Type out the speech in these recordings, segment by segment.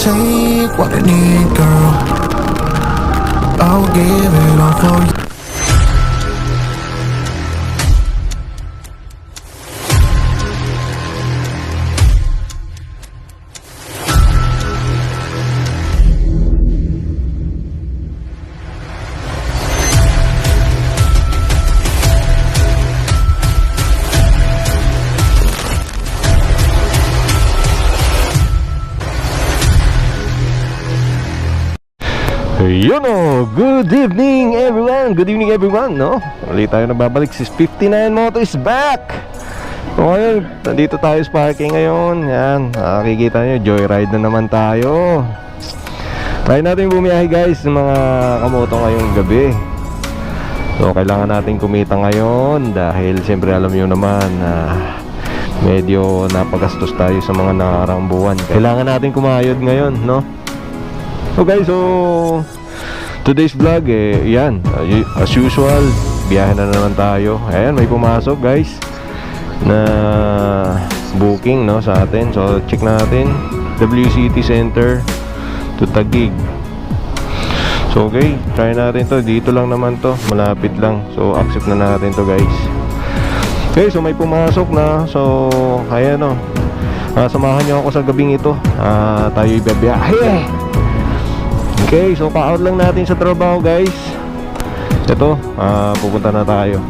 take what I need, girl. I'll give it all for you. Yun o, good evening everyone, no? Ulit tayo nababalik, 659 Moto is back. So ngayon, nandito tayo sa parking ngayon. Yan, nakikita nyo, joyride na naman tayo. Try natin bumiyahe guys ng mga kamoto ngayong gabi. So kailangan natin kumita ngayon dahil siyempre alam nyo naman medyo napagastos tayo sa mga nakaraang buwan. Kailangan natin kumayod ngayon, no? So guys, so today's vlog yan, as usual, biyahe na naman tayo. Ayan, may pumasok guys na booking, no, sa atin. So check natin, WCT Center to Taguig. So okay, try natin to. Dito lang naman to, malapit lang. So accept na natin to guys. Okay, so may pumasok na. So ayan o, samahan nyo ako sa gabing ito. Tayo ibiyahe. Okay, so pa-out lang natin sa trabaho guys. Ito, pupunta na tayo.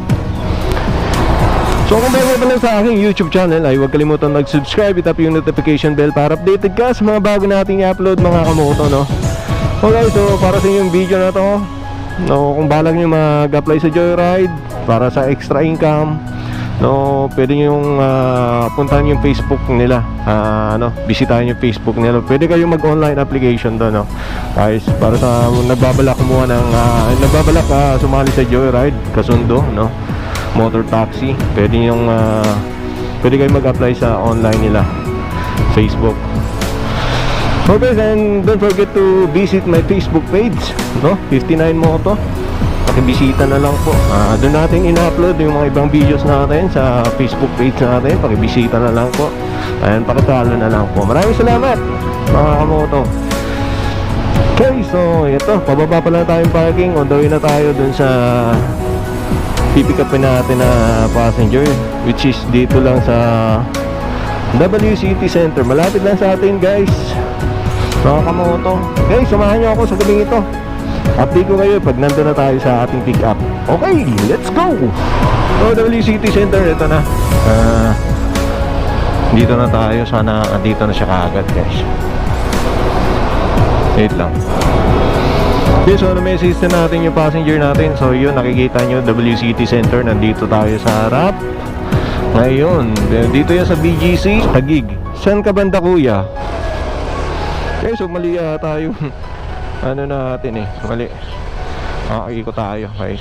So kung bago pa lang sa aking YouTube channel ay huwag kalimutan mag-subscribe, itap yung notification bell para updated ka sa mga bago nating i-upload mga kamoto, no? Okay, so para sa inyong video na to, no, kung balak nyo mag-apply sa Joyride para sa extra income, no, pwede nyo puntahan yung Facebook nila, bisitahin yung Facebook nila. Pwede kayong mag-online application doon, no, guys, para sa nagbabalak kumuha ng nagbabalak sumali sa Joyride, kasundo, no, motor taxi. Pwede kayong mag-apply sa online nila, Facebook. Okay, and don't forget to visit my Facebook page, no, 59 Moto. Pakibisita na lang po. Doon natin in-upload yung mga ibang videos natin sa Facebook page natin. Pakibisita na lang po. Ayan, pakitalo na lang po. Maraming salamat mga kamoto. Okay, so ito, pababa pa lang tayong parking. On the way na tayo dun sa pipick upin natin na passenger, which is dito lang sa WCT Center. Malapit lang sa atin guys, mga kamoto. Okay, samahan nyo ako sa gabing ito. Update ko kayo pag nandun na tayo sa ating pick up. Okay, let's go! So WCT Center, ito na. Dito na tayo. Sana dito na siya kaagad guys. Wait lang. Okay, so na-message na natin yung passenger natin. So yun, nakikita nyo, WCT Center. Nandito tayo sa harap. Ngayon, dito yan sa BGC Taguig. Saan ka banda kuya? Okay, so mali tayo. Ano natin mali. Ikot tayo guys.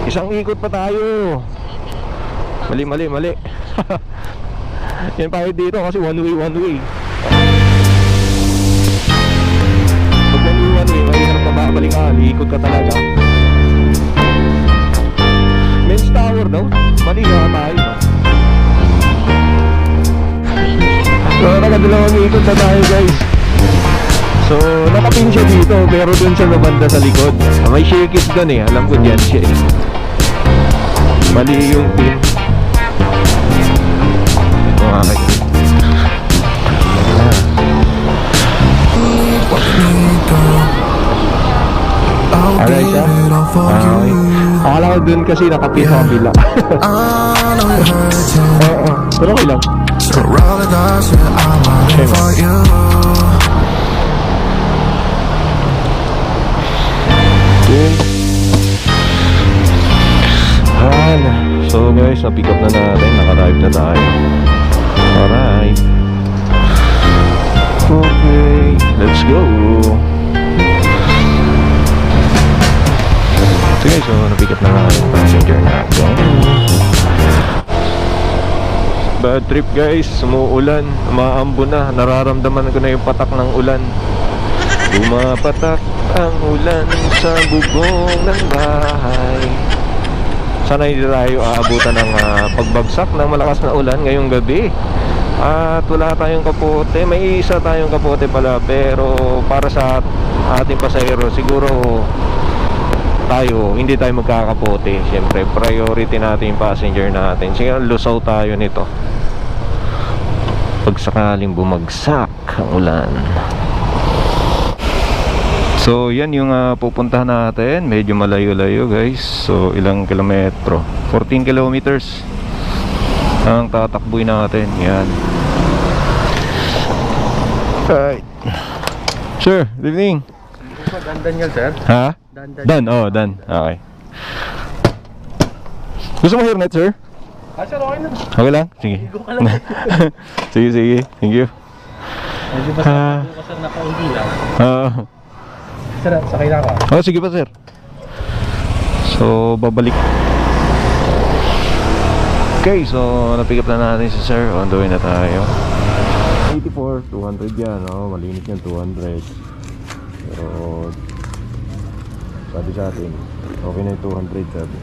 Isang ikot pa tayo. Mali yan tayo dito kasi one way. Pag one way mahirap na babalikan. Ikot ka talaga. Men's Tower daw. Mali nga tayo, no? So nakadalawang ikot na tayo guys. So nakapin siya dito, pero dun siya lumanda sa likod. May shakis dun alam ko dyan siya mali yung pin. Okay. Alright siya. Okay. Akala ko dun kasi nakapin sa kabila. Oo, pero okay lang. So guys, na-pick up na natin, naka-arrive na tayo. Alright. Okay, let's go. So guys, so na-pick up na natin yung passenger natin. Bad trip guys, umuulan, umaambo na. Nararamdaman ko na yung patak ng ulan. Pumapatak ang ulan sa bubong ng bahay. Sana hindi tayo aabutan ng pagbagsak ng malakas na ulan ngayong gabi. At wala tayong kapote. May isa tayong kapote pala, pero para sa ating pasahero siguro hindi tayo magkakapote. Siyempre priority natin yung passenger natin. Sige, lusaw tayo nito pag sakaling bumagsak ang ulan. So yan yung pupuntahan natin. Medyo malayo-layo guys. So ilang kilometro? 14 kilometers ang tatakbuhin natin. Yan. Alright. Sir, good evening. Dan Daniel, sir. Ha? Dan. Oh, Dan. Okay. Gusto mo hairnet, sir? Sir, okay na. Okay lang? Sige. Ligo ka lang. Sige, sige. Thank you. Medyo ba sir, nakaunti lang. Sir, sakay na ako. Oh, sige pa, sir. So, babalik. Okay, so napick up na natin si sir. On the way na tayo. 84, 200 yan, no? Malinis yan, 200. Pero sabi sa atin, okay na yung 200, sabi.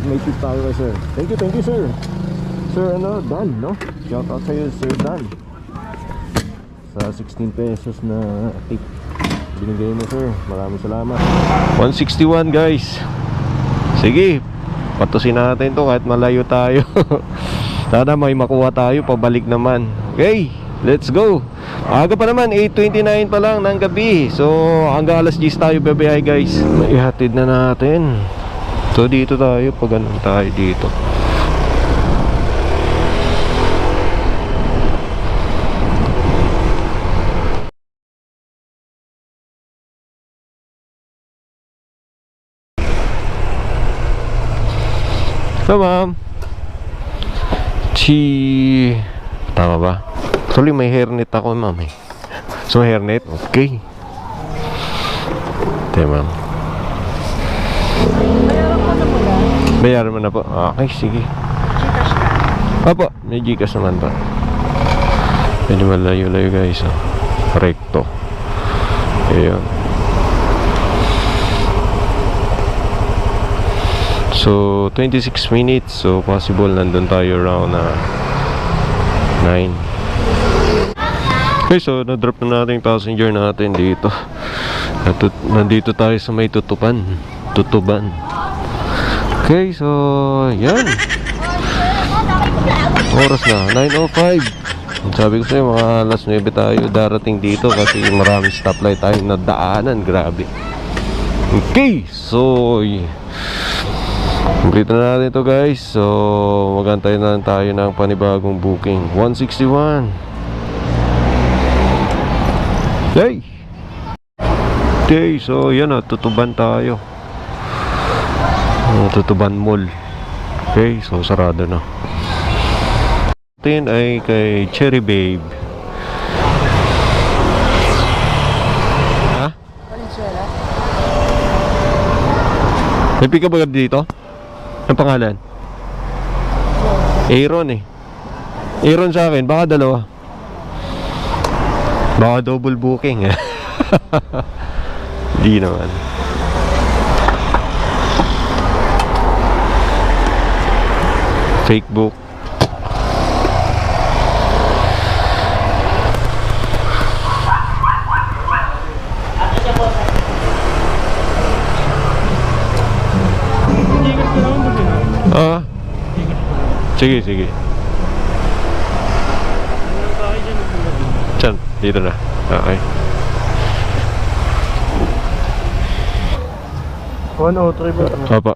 May tip tayo kay sir. Thank you sir. Sir, Dan, no? Shout out sa'yo, Sir Dan. Sa 16 pesos na tip binigay mo, sir. Maraming salamat. 161 guys. Sige, patusin natin to kahit malayo tayo. Sana may makuha tayo pabalik naman. Okay, let's go. Aga pa naman, 8:29 pa lang ng gabi. So hanggang alas 10 tayo bebeyay guys. Maihatid na natin. So dito tayo, pag ganun tayo dito. So ma'am, tama ba? Actually may hairnet ako ma'am eh. So hairnet, okay. Ito ma'am. Bayaran mo na po. Okay, sige. Gcash ka? Apo, may Gcash naman pa. Medyo malayo-layo guys, oh. Recto. Ayan. So 26 minutes. So possible nandun tayo around 9. Okay, so na-drop na natin yung passenger natin dito. Nandito tayo sa may Tutuban. Okay, so yan. Oras na 9:05. Sabi ko sa'yo, mga alas 9 tayo darating dito kasi maraming stoplight tayo na daanan. Grabe. Okay, so complete na natin ito guys. So magantay na lang tayo ng panibagong booking. 161. Hey! Okay, so yan na, Tutuban tayo. Tutuban Mall. Okay, so sarado na. Atin ay kay Cherry Babe. Ha? Valenzuela? May pick up agad dito? Ang pangalan? Aaron eh. Aaron sa akin, baka dalawa. Baka double booking. Di naman. Fake book. Sige, sige. Diyan, dito na. Okay. 103 ba? Apa.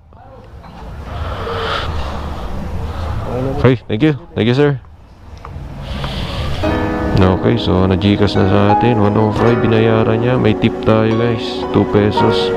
Okay, thank you. Thank you, sir. Okay, so na-Gcash na sa atin. 105 binayaran niya. May tip tayo, guys. 2 pesos.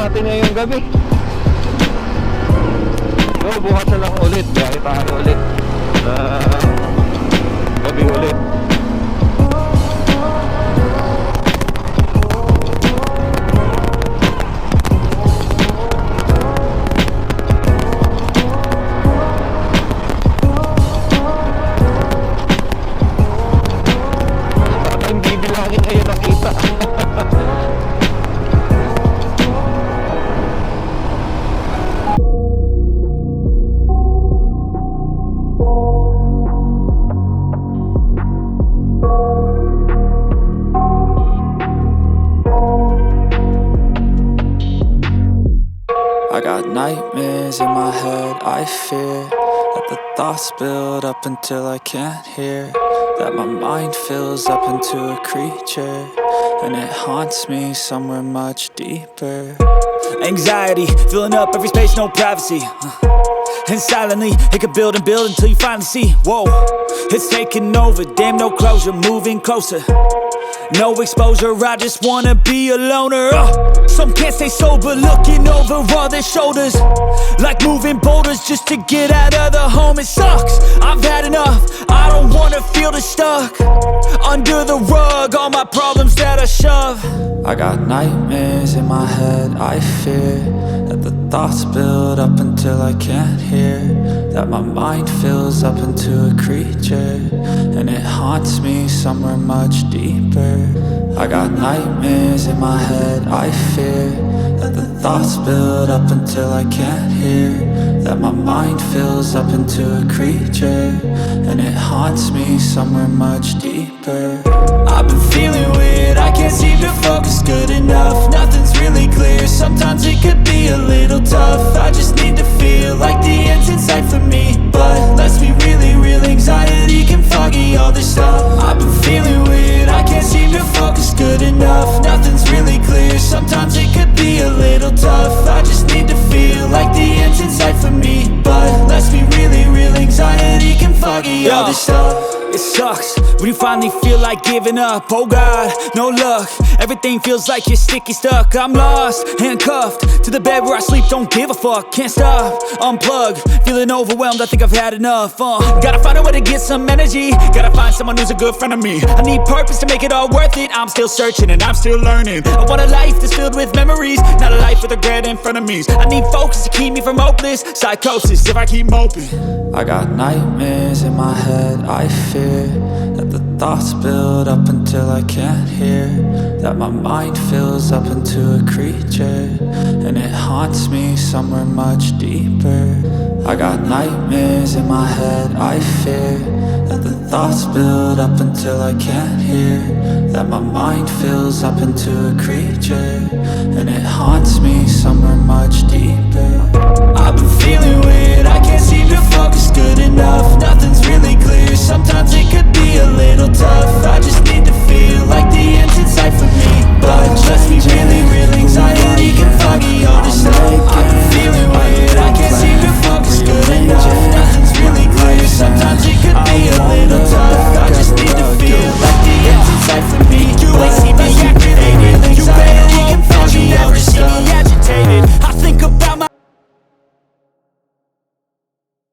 natin ngayong gabi. So bukas na lang ulit, biyahe tayo ulit gabi ulit. Ang bibilangin kayo nakita. I got nightmares in my head, I fear that the thoughts build up until I can't hear, that my mind fills up into a creature, and it haunts me somewhere much deeper. Anxiety, filling up every space, no privacy. And silently, it could build and build until you finally see. Whoa, it's taking over, damn no closure, moving closer. No exposure, I just wanna be a loner. Some can't stay sober, looking over all their shoulders, like moving boulders just to get out of the home. It sucks, I've had enough, I don't wanna feel the stuck under the rug, all my problems that I shove. I got nightmares in my head, I fear that the thoughts build up until I can't hear, that my mind fills up into a creature, and it haunts me somewhere much deeper. I got nightmares in my head, I fear that the thoughts build up until I can't hear, that my mind fills up into a creature, and it haunts me somewhere much deeper. I've been feeling weird, I can't seem to focus good enough. Nothing's really clear, sometimes it could be a little tough. I just need to feel like the end's in sight for me, but let's be really real, anxiety can foggy all this stuff. I've been feeling weird, I can't seem to focus good enough. Nothing's really clear, sometimes it could be a little tough. I just need to feel like the end's in sight for me, but let's be really real, anxiety can foggy all this stuff. It sucks when you finally feel like giving up. Oh God, no luck, everything feels like you're sticky stuck. I'm lost, handcuffed to the bed where I sleep, don't give a fuck. Can't stop, unplug, feeling overwhelmed, I think I've had enough. Gotta find a way to get some energy, gotta find someone who's a good friend of me. I need purpose to make it all worth it, I'm still searching and I'm still learning. I want a life that's filled with memories, not a life with regret and frenemies. I need focus to keep me from hopeless psychosis if I keep moping. I got nightmares in my head, I fear that the thoughts build up until I can't hear, that my mind fills up into a creature, and it haunts me somewhere much deeper. I got nightmares in my head, I fear that the thoughts build up until I can't hear, that my mind fills up into a creature, and it haunts me somewhere